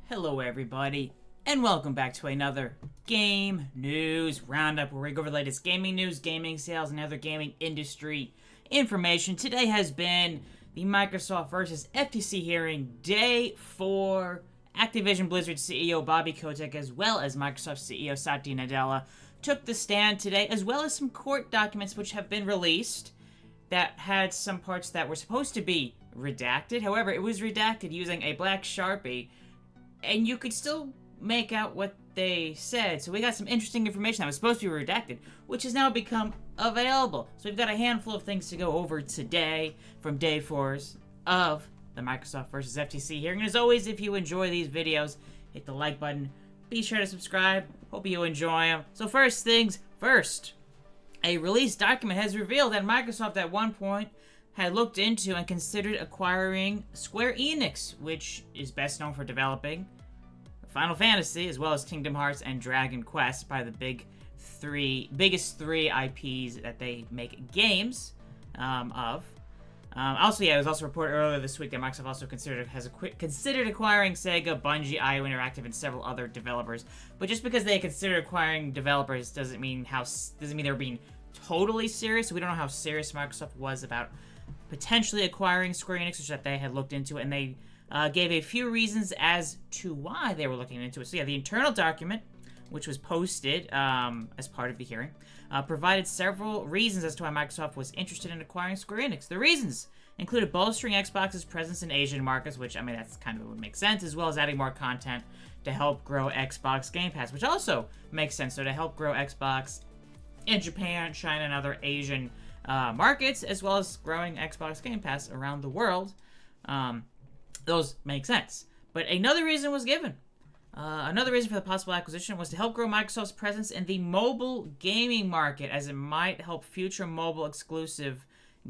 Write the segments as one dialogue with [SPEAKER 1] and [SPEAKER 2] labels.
[SPEAKER 1] Hello everybody, and welcome back to another Game News Roundup, where we go over the latest gaming news, gaming sales, and other gaming industry information. Today has been the Microsoft versus FTC hearing, Day 4. Activision Blizzard CEO Bobby Kotick, as well as Microsoft CEO Satya Nadella, took the stand today, as well as some court documents which have been released that had some parts that were supposed to be redacted. However, it was redacted using a black Sharpie, and you could still make out what they said. So we got some interesting information that was supposed to be redacted, which has now become available. So we've got a handful of things to go over today from Day 4 of the Microsoft versus FTC hearing. And as always, if you enjoy these videos, hit the like button. Be sure to subscribe. Hope you enjoy them. So first things first. A release document has revealed that Microsoft at one point had looked into and considered acquiring Square Enix, which is best known for developing Final Fantasy, as well as Kingdom Hearts and Dragon Quest, by the biggest three IPs that they make games of. Also, it was also reported earlier this week that Microsoft also considered acquiring Sega, Bungie, IO Interactive, and several other developers. But just because they considered acquiring developers doesn't mean they're being totally serious. So we don't know how serious Microsoft was about potentially acquiring Square Enix, which that they had looked into, and they gave a few reasons as to why they were looking into it. So yeah, the internal document, which was posted as part of the hearing, provided several reasons as to why Microsoft was interested in acquiring Square Enix. The reasons included bolstering Xbox's presence in Asian markets, which, I mean, that's kind of what makes sense, as well as adding more content to help grow Xbox Game Pass, which also makes sense. So to help grow Xbox in Japan, China, and other Asian markets, as well as growing Xbox Game Pass around the world, those make sense. But another reason was given. Another reason for the possible acquisition was to help grow Microsoft's presence in the mobile gaming market, as it might help future mobile exclusive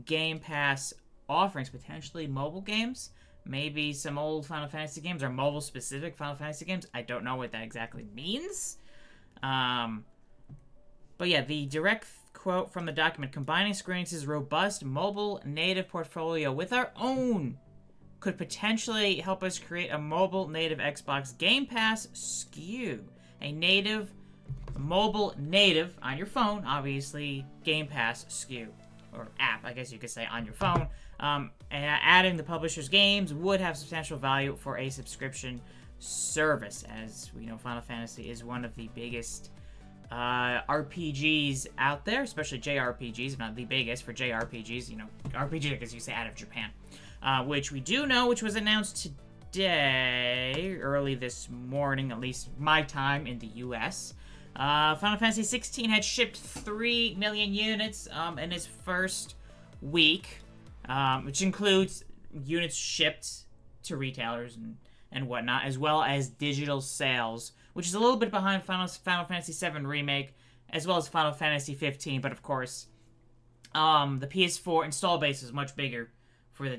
[SPEAKER 1] Game Pass offerings, potentially mobile games, maybe some old Final Fantasy games, or mobile specific Final Fantasy games. I don't know what that exactly means. But yeah, the direct quote from the document: combining Square Enix's robust mobile native portfolio with our own could potentially help us create a mobile native Xbox Game Pass SKU. A mobile native on your phone, obviously, Game Pass SKU, or app, I guess you could say, on your phone. And adding the publisher's games would have substantial value for a subscription service. As we know, Final Fantasy is one of the biggest RPGs out there, especially JRPGs, if not the biggest for JRPGs, RPG, I guess you say, out of Japan. Which we do know, which was announced today, early this morning, at least my time in the US. Final Fantasy 16 had shipped 3 million units in its first week, which includes units shipped to retailers and whatnot, as well as digital sales, which is a little bit behind Final Fantasy 7 Remake, as well as Final Fantasy 15, but of course, the PS4 install base is much bigger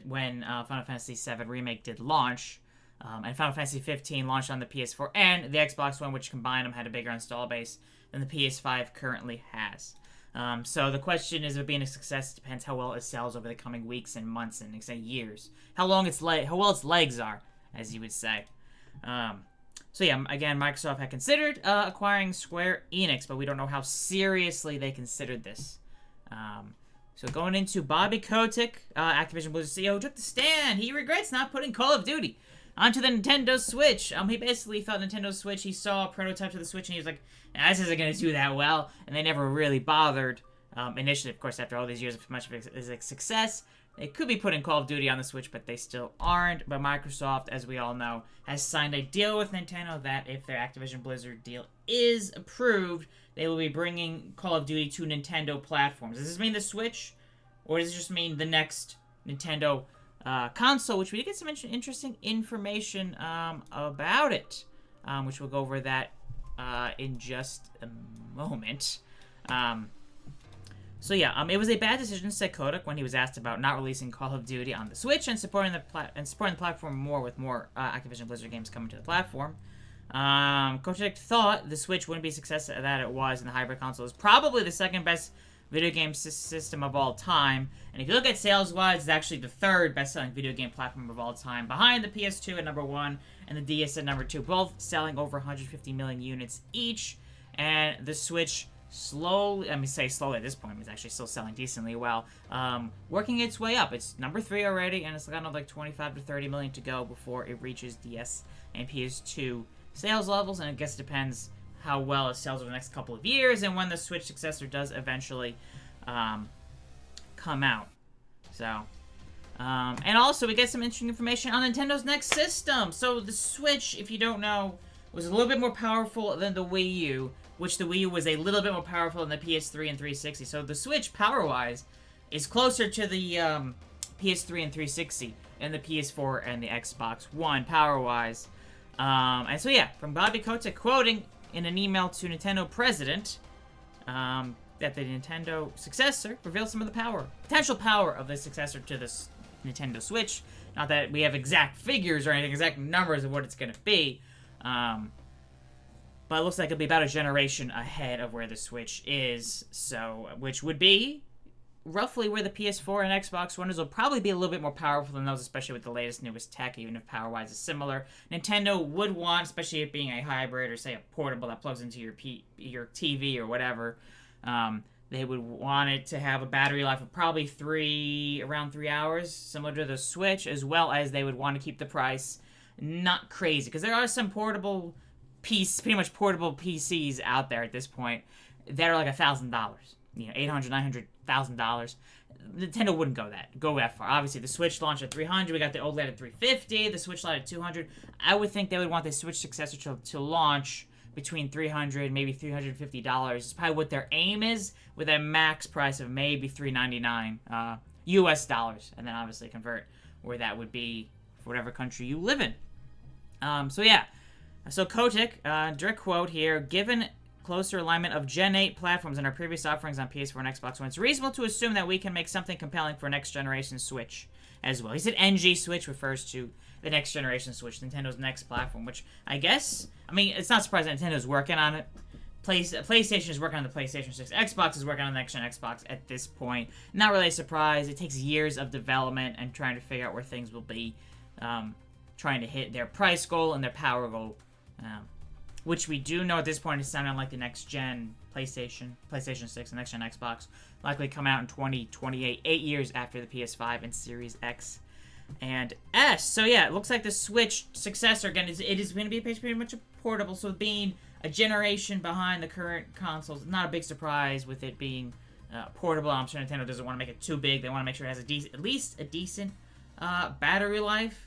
[SPEAKER 1] when Final Fantasy VII Remake did launch, and Final Fantasy 15 launched on the PS4 and the Xbox One, which combined them had a bigger install base than the PS5 currently has. So the question is, if it being a success depends how well it sells over the coming weeks and months and years. How well its legs are, as you would say. So yeah, again, Microsoft had considered acquiring Square Enix, but we don't know how seriously they considered this. So going into Bobby Kotick, Activision Blizzard CEO, who took the stand. He regrets not putting Call of Duty onto the Nintendo Switch. He basically thought Nintendo Switch, he saw a prototype of the Switch, and he was like, this isn't going to do that well. And they never really bothered. Initially, of course, after all these years, if much of it is a success, they could be putting Call of Duty on the Switch, but they still aren't. But Microsoft, as we all know, has signed a deal with Nintendo that if their Activision Blizzard deal is approved, they will be bringing Call of Duty to Nintendo platforms. Does this mean the Switch, or does it just mean the next Nintendo console, which we did get some interesting information about it, which we'll go over that in just a moment. So yeah, it was a bad decision, said Kotick, when he was asked about not releasing Call of Duty on the Switch and supporting the platform more with more Activision Blizzard games coming to the platform. Kotick thought the Switch wouldn't be a success that it was, and the hybrid console is probably the second best video game system of all time. And if you look at sales-wise, it's actually the third best-selling video game platform of all time, behind the PS2 at number 1 and the DS at number 2, both selling over 150 million units each. And the Switch slowly, I mean, say slowly at this point, it's actually still selling decently well, working its way up. It's number 3 already, and it's got another like 25 to 30 million to go before it reaches DS and PS2 sales levels, and I guess it depends how well it sells over the next couple of years and when the Switch successor does eventually come out. So, and also we get some interesting information on Nintendo's next system. So the Switch, if you don't know, was a little bit more powerful than the Wii U, which the Wii U was a little bit more powerful than the PS3 and 360. So the Switch, power-wise, is closer to the PS3 and 360 and the PS4 and the Xbox One, power-wise. And so yeah, from Bobby Kotick, quoting in an email to Nintendo President, that the Nintendo successor reveals some of the potential power of the successor to this Nintendo Switch. Not that we have exact figures or anything, exact numbers of what it's going to be, but it looks like it'll be about a generation ahead of where the Switch is, so, which would be roughly where the PS4 and Xbox One is. Will probably be a little bit more powerful than those, especially with the latest, newest tech, even if power-wise is similar. Nintendo would want, especially it being a hybrid or, say, a portable that plugs into your TV or whatever, they would want it to have a battery life of probably around 3 hours, similar to the Switch, as well as they would want to keep the price not crazy, because there are some pretty much portable PCs out there at this point that are like $1,000, $800, $900,000. Nintendo wouldn't go that far. Obviously, the Switch launched at $300. We got the OLED at $350. The Switch Lite at $200. I would think they would want the Switch successor to launch between $300, maybe $350. It's probably what their aim is, with a max price of maybe $399 US dollars, and then obviously convert where that would be for whatever country you live in. So yeah. So Kotick, direct quote here, given closer alignment of Gen 8 platforms and our previous offerings on PS4 and Xbox One, it's reasonable to assume that we can make something compelling for next generation Switch as well. He said NG Switch refers to the next generation Switch, Nintendo's next platform, which I guess, I mean, it's not surprising Nintendo's working on it. PlayStation is working on the PlayStation 6. Xbox is working on the next gen Xbox at this point. Not really a surprise. It takes years of development and trying to figure out where things will be, trying to hit their price goal and their power goal. Which we do know at this point is sounding like the next gen PlayStation 6, and next gen Xbox likely come out in 2028, 8 years after the PS5 and Series X and S. So yeah, it looks like the Switch successor, again, it is going to be pretty much a portable, so being a generation behind the current consoles, not a big surprise with it being portable. I'm sure Nintendo doesn't want to make it too big. They want to make sure it has at least a decent battery life.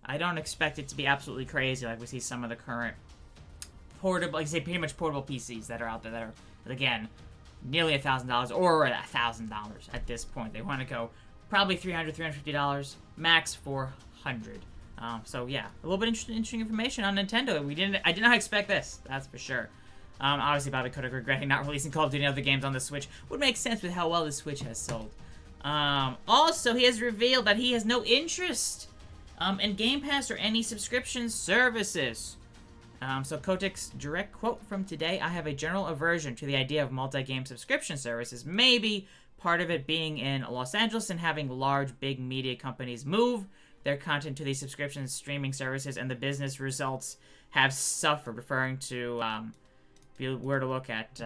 [SPEAKER 1] I don't expect it to be absolutely crazy like we see some of the current portable, like I say, pretty much portable PCs that are out there that are, again, nearly $1,000 or $1,000 at this point. They want to go probably $300, $350, max $400. So yeah, a little bit interesting information on Nintendo. I did not expect this, that's for sure. Obviously, Bobby Kotick regretting not releasing Call of Duty and other games on the Switch would make sense with how well the Switch has sold. Also, he has revealed that he has no interest in Game Pass or any subscription services. So Kotick's direct quote from today, I have a general aversion to the idea of multi-game subscription services, maybe part of it being in Los Angeles and having large, big media companies move their content to these subscription streaming services, and the business results have suffered, referring to, if you were to look at,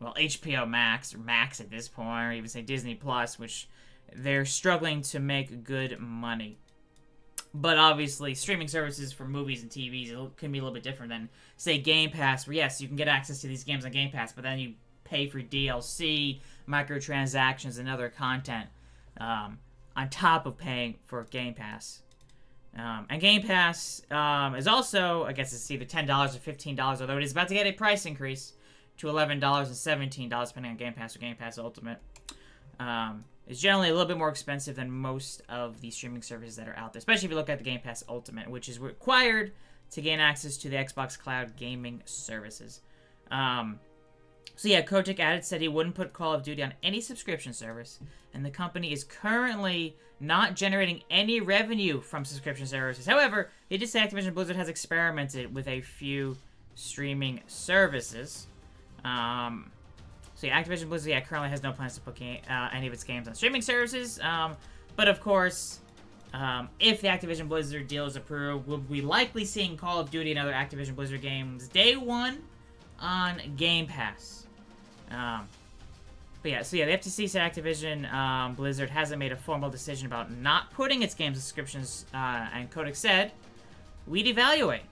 [SPEAKER 1] HBO Max, or Max at this point, or even say Disney Plus, which they're struggling to make good money. But obviously, streaming services for movies and TVs can be a little bit different than, say, Game Pass, where yes, you can get access to these games on Game Pass, but then you pay for DLC, microtransactions, and other content on top of paying for Game Pass. And Game Pass is also, I guess it's either $10 or $15, although it is about to get a price increase to $11 and $17, depending on Game Pass or Game Pass Ultimate. Is generally a little bit more expensive than most of the streaming services that are out there, especially if you look at the Game Pass Ultimate, which is required to gain access to the Xbox Cloud gaming services. So yeah, Kotick said he wouldn't put Call of Duty on any subscription service, and the company is currently not generating any revenue from subscription services. However, he did say Activision Blizzard has experimented with a few streaming services. So yeah, Activision Blizzard currently has no plans to put any of its games on streaming services. But of course, if the Activision Blizzard deal is approved, we'll be likely seeing Call of Duty and other Activision Blizzard games day one on Game Pass. But yeah, so yeah, the FTC said Activision Blizzard hasn't made a formal decision about not putting its game subscriptions, and Kotick said, "We'd evaluate.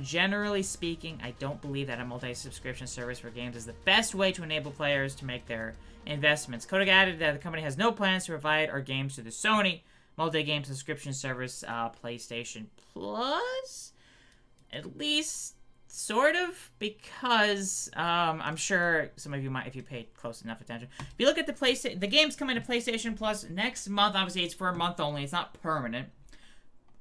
[SPEAKER 1] Generally speaking, I don't believe that a multi-subscription service for games is the best way to enable players to make their investments." Kotick added that the company has no plans to provide our games to the Sony multi-game subscription service, PlayStation Plus. At least, sort of, because I'm sure some of you might, if you paid close enough attention. If you look at the games coming to PlayStation Plus next month, obviously it's for a month only, it's not permanent.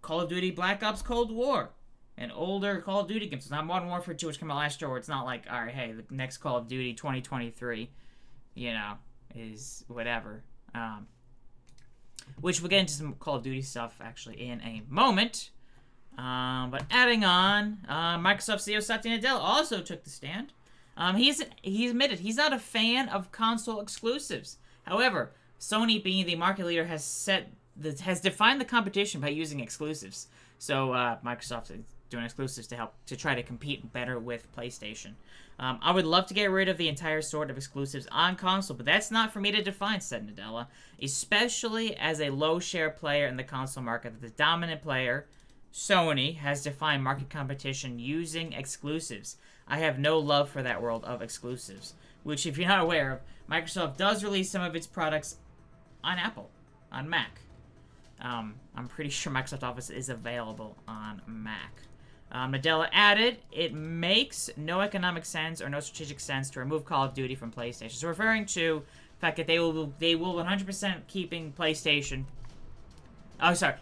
[SPEAKER 1] Call of Duty Black Ops Cold War. An older Call of Duty game. So it's not Modern Warfare 2, which came out last year, where it's not like, alright, hey, the next Call of Duty 2023, is whatever. Which we'll get into some Call of Duty stuff, actually, in a moment. But adding on, Microsoft CEO Satya Nadella also took the stand. He admitted he's not a fan of console exclusives. However, Sony, being the market leader, has defined the competition by using exclusives. So Microsoft is doing exclusives to try to compete better with PlayStation. I would love to get rid of the entire sort of exclusives on console, but that's not for me to define, said Nadella, especially as a low-share player in the console market. The dominant player, Sony, has defined market competition using exclusives. I have no love for that world of exclusives, which, if you're not aware of, Microsoft does release some of its products on Apple, on Mac. I'm pretty sure Microsoft Office is available on Mac. Nadella added, it makes no economic sense or no strategic sense to remove Call of Duty from PlayStation. So referring to the fact that they will 100% keeping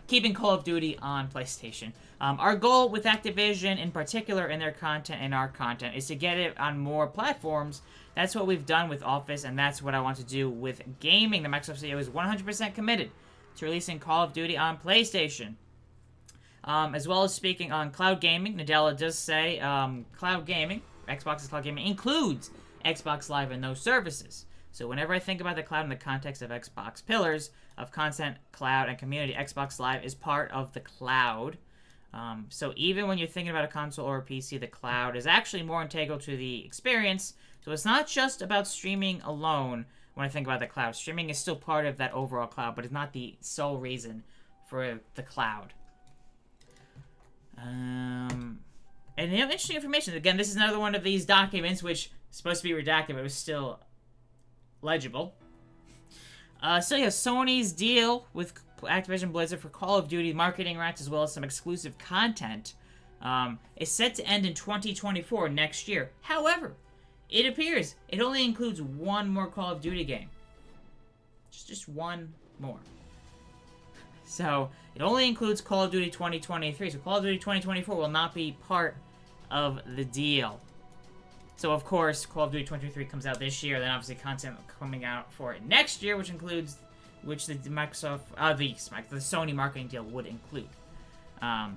[SPEAKER 1] keeping Call of Duty on PlayStation. Our goal with Activision, in particular, in their content and our content, is to get it on more platforms. That's what we've done with Office, and that's what I want to do with gaming. The Microsoft CEO is 100% committed to releasing Call of Duty on PlayStation. As well as speaking on cloud gaming, Nadella does say cloud gaming, Xbox's cloud gaming, includes Xbox Live and those services. So whenever I think about the cloud in the context of Xbox pillars of content, cloud, and community, Xbox Live is part of the cloud. So even when you're thinking about a console or a PC, the cloud is actually more integral to the experience. So it's not just about streaming alone when I think about the cloud. Streaming is still part of that overall cloud, but it's not the sole reason for the cloud. And interesting information. Again, this is another one of these documents which is supposed to be redacted, but it was still legible. So yeah, Sony's deal with Activision Blizzard for Call of Duty marketing rights as well as some exclusive content is set to end in 2024, next year. However, it appears it only includes one more Call of Duty game. Just one more. So, it only includes Call of Duty 2023. So, Call of Duty 2024 will not be part of the deal. So, of course, Call of Duty 2023 comes out this year. Then, obviously, content coming out for it next year, which the Sony marketing deal would include. So,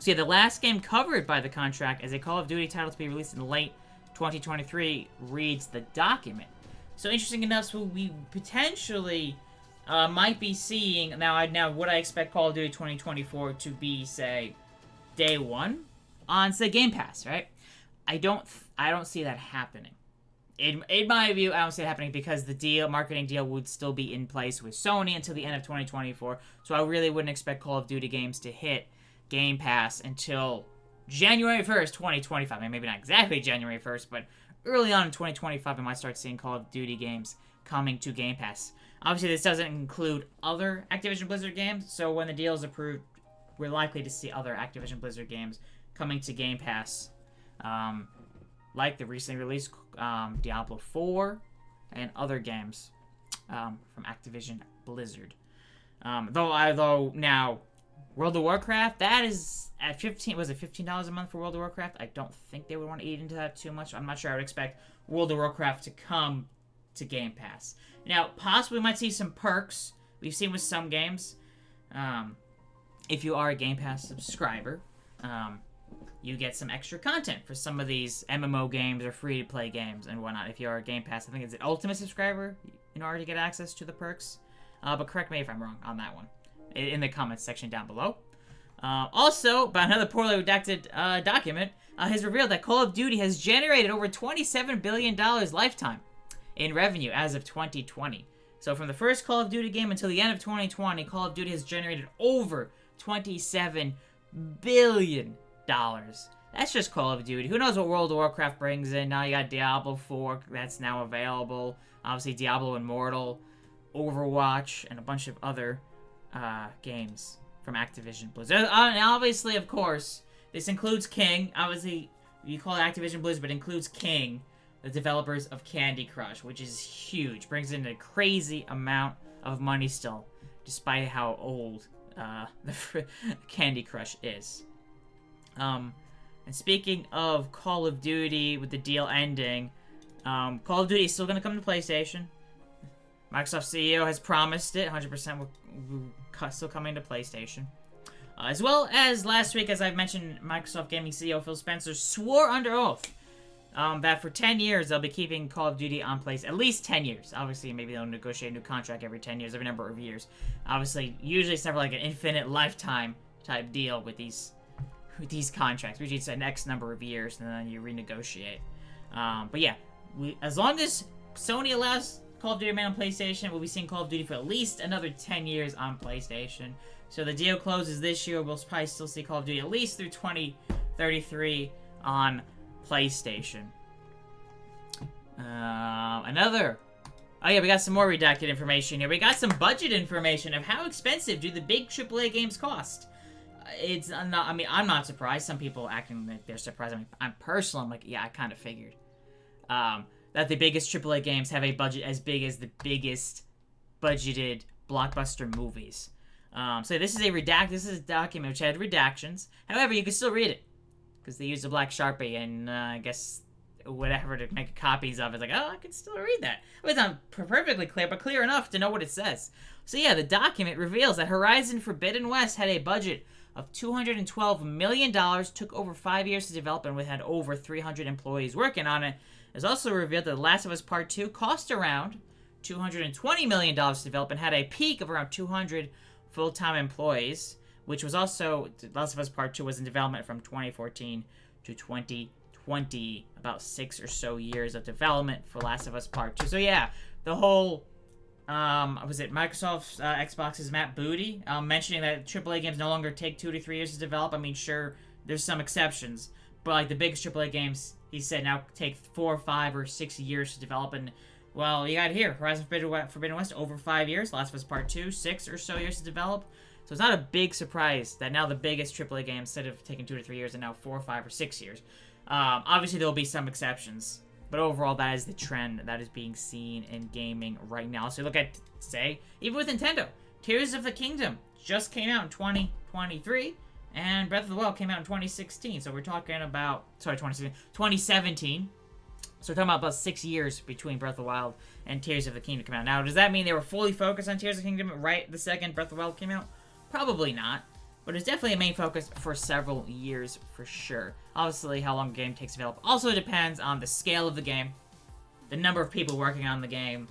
[SPEAKER 1] yeah, the last game covered by the contract is a Call of Duty title to be released in late 2023, reads the document. So, interesting enough, so we potentially might be seeing now would I expect Call of Duty 2024 to be, say, day one on, say, Game Pass, right? I don't see that happening. In my view, I don't see it happening because the marketing deal would still be in place with Sony until the end of 2024. So I really wouldn't expect Call of Duty games to hit Game Pass until January 1st, 2025. I mean, maybe not exactly January 1st, but early on in 2025, I might start seeing Call of Duty games coming to Game Pass. Obviously, this doesn't include other Activision Blizzard games, so when the deal is approved, we're likely to see other Activision Blizzard games coming to Game Pass, like the recently released Diablo 4 and other games from Activision Blizzard. Though now, World of Warcraft, that is at $15 a month for World of Warcraft? I don't think they would want to eat into that too much. I'm not sure I would expect World of Warcraft to come to Game Pass. Now, possibly we might see some perks we've seen with some games. If you are a Game Pass subscriber, you get some extra content for some of these MMO games or free-to-play games and whatnot. If you're a Game Pass, I think it's an Ultimate subscriber in order to get access to the perks. But correct me if I'm wrong on that one in the comments section down below. Also, by another poorly redacted document, has revealed that Call of Duty has generated over $27 billion lifetime in revenue as of 2020. So from the first Call of Duty game until the end of 2020, Call of Duty has generated over $27 billion. That's just Call of Duty. Who knows what World of Warcraft brings in? Now you got Diablo 4 that's now available. Obviously Diablo Immortal, Overwatch, and a bunch of other games from Activision Blizzard. And obviously, of course, this includes King. Obviously, you call it Activision Blizzard, but it includes King, the developers of Candy Crush, which is huge. Brings in a crazy amount of money still, despite how old the Candy Crush is. And speaking of Call of Duty, with the deal ending, Call of Duty is still going to come to PlayStation. Microsoft CEO has promised it, 100% will still coming to PlayStation. As well as last week, as I've mentioned, Microsoft Gaming CEO Phil Spencer swore under oath that for 10 years they'll be keeping Call of Duty on PlayStation. At least 10 years. Obviously, maybe they'll negotiate a new contract every 10 years, every number of years. Obviously, usually it's never like an infinite lifetime type deal with these contracts. Usually it's an X number of years and then you renegotiate. But yeah, as long as Sony allows Call of Duty on PlayStation, we'll be seeing Call of Duty for at least another 10 years on PlayStation. So the deal closes this year. We'll probably still see Call of Duty at least through 2033 on PlayStation. Oh yeah, we got some more redacted information here. We got some budget information of how expensive do the big AAA games cost. It's not. I mean, I'm not surprised. Some people acting like they're surprised. I mean, I'm personal. I'm like, yeah, I kind of figured. That the biggest AAA games have a budget as big as the biggest budgeted blockbuster movies. So this is a document which had redactions. However, you can still read it because they used a black Sharpie and I guess whatever to make copies of it. It's like, oh, I can still read that. It's not perfectly clear, but clear enough to know what it says. So yeah, the document reveals that Horizon Forbidden West had a budget of $212 million, took over 5 years to develop, and had over 300 employees working on it. It's also revealed that The Last of Us Part 2 cost around $220 million to develop and had a peak of around 200 full-time employees, which was also, The Last of Us Part 2 was in development from 2014 to 2020, about 6 or so years of development for Last of Us Part 2. So yeah, the whole, was it Microsoft's Xbox's Matt Booty, mentioning that AAA games no longer take 2 to 3 years to develop. I mean, sure, there's some exceptions, but like the biggest AAA games, he said, now take 4, 5, or 6 years to develop. And well, you got it here, Horizon Forbidden West over 5 years, Last of Us Part 2, 6 or so years to develop. So it's not a big surprise that now the biggest AAA game, instead of taking 2 to 3 years, are now 4, 5, or 6 years. Obviously, there will be some exceptions, but overall, that is the trend that is being seen in gaming right now. So look at, say, even with Nintendo, Tears of the Kingdom just came out in 2023, and Breath of the Wild came out in 2016. So we're talking about, 2017. So we're talking about 6 years between Breath of the Wild and Tears of the Kingdom come out. Now, does that mean they were fully focused on Tears of the Kingdom right the second Breath of the Wild came out? Probably not. But it's definitely a main focus for several years for sure. Obviously, how long a game takes to develop also depends on the scale of the game, the number of people working on the game,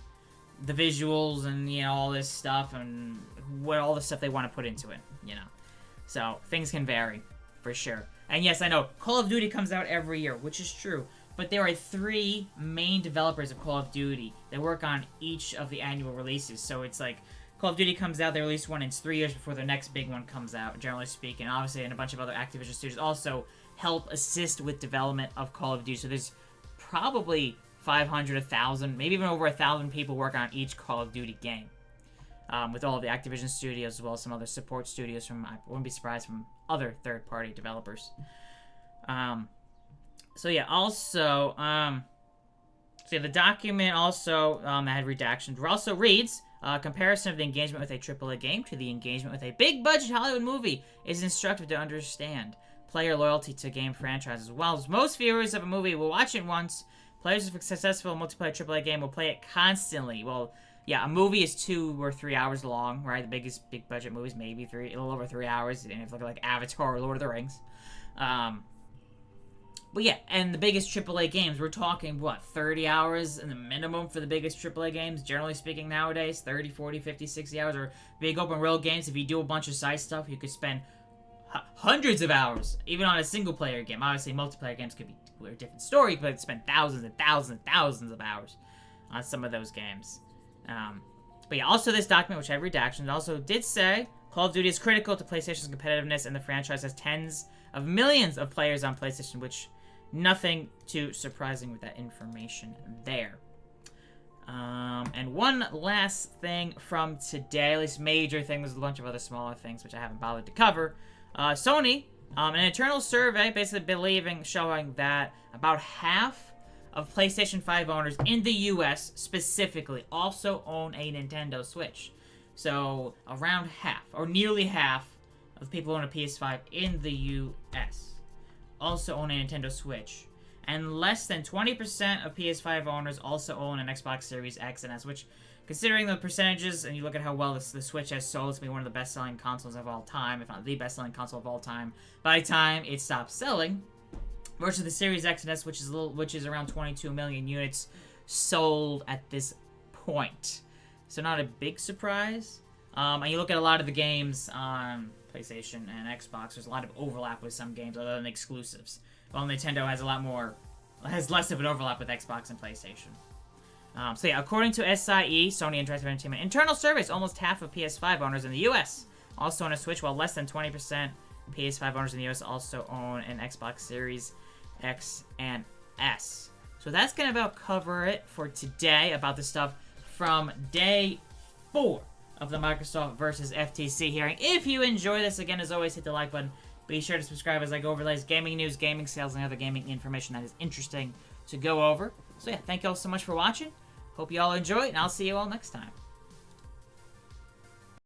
[SPEAKER 1] the visuals, and, you know, all this stuff, and what all the stuff they want to put into it, you know. So, things can vary, for sure. And yes, I know, Call of Duty comes out every year, which is true. But there are 3 main developers of Call of Duty that work on each of the annual releases. So it's like, Call of Duty comes out, they release one, and it's 3 years before the next big one comes out, generally speaking. Obviously, and a bunch of other Activision studios also help assist with development of Call of Duty. So there's probably 500, 1,000, maybe even over 1,000 people working on each Call of Duty game. With all of the Activision studios, as well as some other support studios from, I wouldn't be surprised, from other third-party developers. So yeah, also, so the document also that had redactions also reads, comparison of the engagement with a AAA game to the engagement with a big-budget Hollywood movie is instructive to understand player loyalty to game franchises. While most viewers of a movie will watch it once, players of a successful multiplayer AAA game will play it constantly. Well, yeah, a movie is 2 or 3 hours long, right? The biggest big-budget movies, maybe a little over 3 hours, and if you look at like Avatar or Lord of the Rings. But yeah, and the biggest AAA games, we're talking, what, 30 hours in the minimum for the biggest AAA games, generally speaking nowadays, 30, 40, 50, 60 hours, or big open world games, if you do a bunch of side stuff, you could spend hundreds of hours, even on a single-player game. Obviously, multiplayer games could be a different story, but spend thousands and thousands and thousands of hours on some of those games. But yeah, also this document, which had redactions, also did say Call of Duty is critical to PlayStation's competitiveness, and the franchise has tens of millions of players on PlayStation, which nothing too surprising with that information there. And one last thing from today, at least major thing, there's a bunch of other smaller things which I haven't bothered to cover. Sony, an internal survey basically showing that about half of PlayStation 5 owners in the US specifically also own a Nintendo Switch. So around half, or nearly half, of people who own a PS5 in the US also own a Nintendo Switch. And less than 20% of PS5 owners also own an Xbox Series X and S, which, considering the percentages, and you look at how well the Switch has sold, it's been one of the best-selling consoles of all time, if not the best-selling console of all time, by the time it stops selling, versus the Series X and S, which is around 22 million units sold at this point. So not a big surprise. And you look at a lot of the games on PlayStation and Xbox, there's a lot of overlap with some games other than exclusives. While Nintendo has less of an overlap with Xbox and PlayStation. So yeah, according to SIE, Sony Interactive Entertainment internal surveys, almost half of PS5 owners in the US also own a Switch, while less than 20% PS5 owners in the US also own an Xbox Series X and S. So that's gonna about cover it for today about the stuff from day 4 of the Microsoft versus FTC hearing. If you enjoy this, again, as always, hit the like button. Be sure to subscribe as I go over latest gaming news, gaming sales, and other gaming information that is interesting to go over. So yeah, thank you all so much for watching. Hope you all enjoy it, and I'll see you all next time.